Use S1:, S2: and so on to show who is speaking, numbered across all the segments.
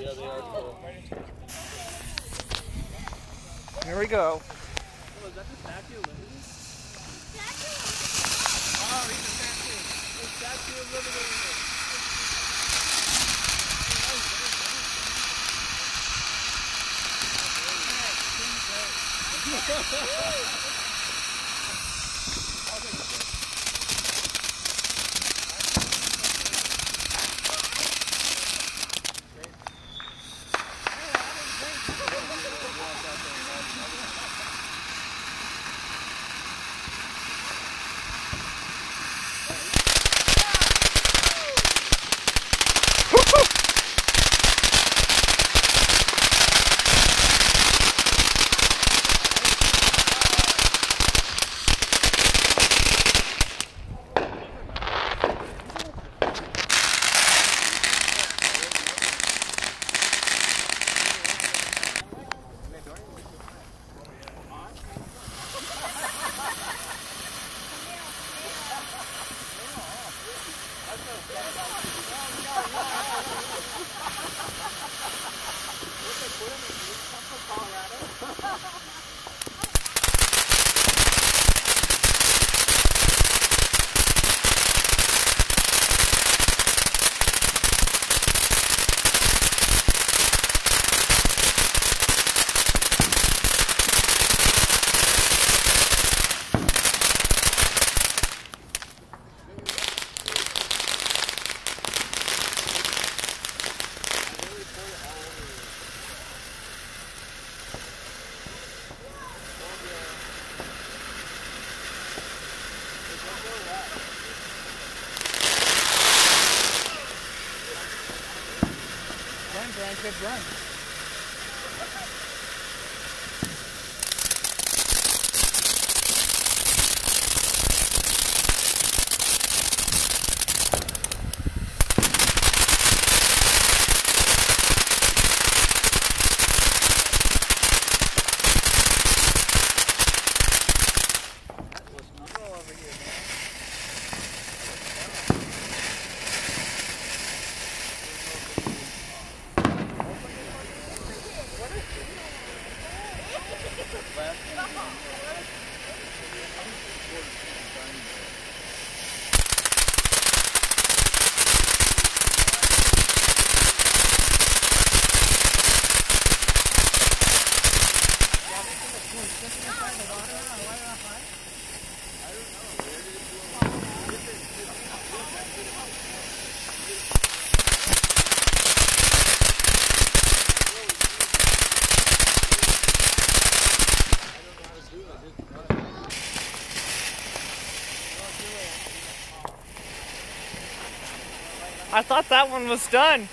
S1: Yeah, they are cool.
S2: Here we go.
S1: Oh, is that the Statue of Liberty?
S2: Oh, he's a statue.
S1: The Statue of Liberty.
S2: Good run. I thought that one was done.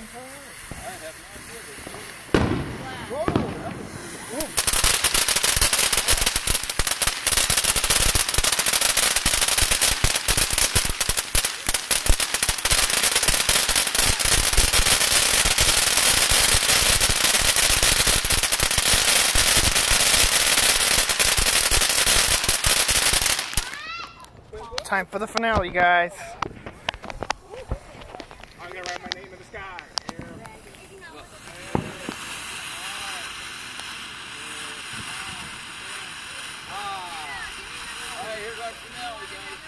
S1: have no idea. Whoa!
S2: Time for the finale, guys.
S3: I'm gonna write my name in the sky.
S1: Alright, here's our finale, guys.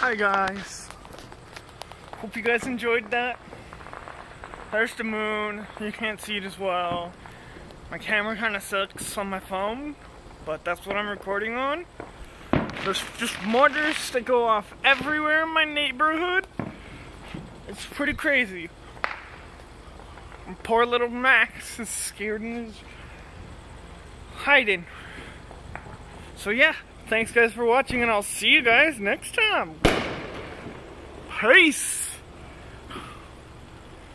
S2: Hi guys, hope you guys enjoyed that. There's the moon, you can't see it as well. My camera kind of sucks on my phone, but that's what I'm recording on. There's just mortars that go off everywhere in my neighborhood. It's pretty crazy. And poor little Max is scared and is hiding. So yeah, thanks guys for watching, and I'll see you guys next time. Peace!